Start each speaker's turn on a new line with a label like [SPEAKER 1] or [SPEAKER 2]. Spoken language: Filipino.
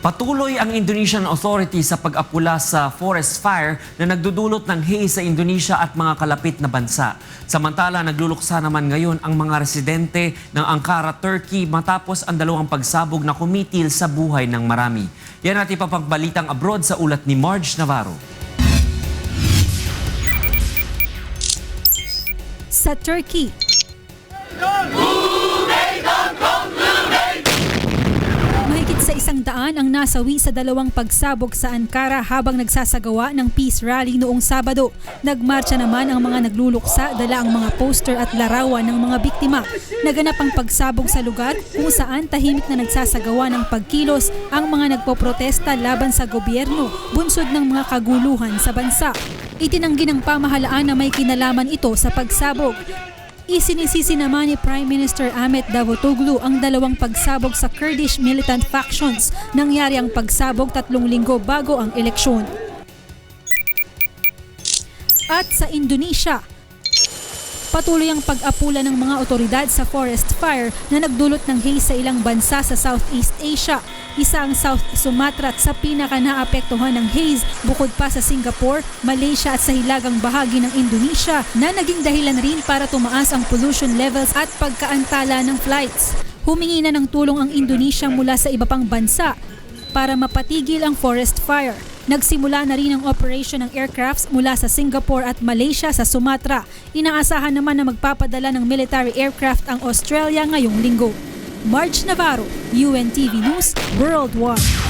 [SPEAKER 1] Patuloy ang Indonesian authorities sa pag-apula sa forest fire na nagdudulot ng haze sa Indonesia at mga kalapit na bansa. Samantala, nagluluksa naman ngayon ang mga residente ng Ankara, Turkey matapos ang dalawang pagsabog na kumitil sa buhay ng marami. Yan natin papagbalitang abroad sa ulat ni Marge Navarro.
[SPEAKER 2] Sa Turkey, mahigit sa 100 ang nasawi sa dalawang pagsabog sa Ankara habang nagsasagawa ng peace rally noong Sabado. Nagmarcha naman ang mga nagluluksa, dala ang mga poster at larawan ng mga biktima. Naganap ang pagsabog sa lugar kung saan tahimik na nagsasagawa ng pagkilos ang mga nagpoprotesta laban sa gobyerno, bunsod ng mga kaguluhan sa bansa. Itinanggi ng pamahalaan na may kinalaman ito sa pagsabog. Isinisisi naman ni Prime Minister Ahmet Davutoglu ang dalawang pagsabog sa Kurdish militant factions. Nangyari ang pagsabog 3 linggo bago ang eleksyon. At sa Indonesia, patuloy ang pag-apula ng mga otoridad sa forest fire na nagdulot ng haze sa ilang bansa sa Southeast Asia. Isa ang South Sumatra sa pinaka-naapektuhan ng haze, bukod pa sa Singapore, Malaysia at sa hilagang bahagi ng Indonesia na naging dahilan rin para tumaas ang pollution levels at pagkaantala ng flights. Humingi na ng tulong ang Indonesia mula sa iba pang bansa para mapatigil ang forest fire. Nagsimula na rin ang operation ng aircrafts mula sa Singapore at Malaysia sa Sumatra. Inaasahan naman na magpapadala ng military aircraft ang Australia ngayong linggo. Marge Navarro, UNTV News Worldwide.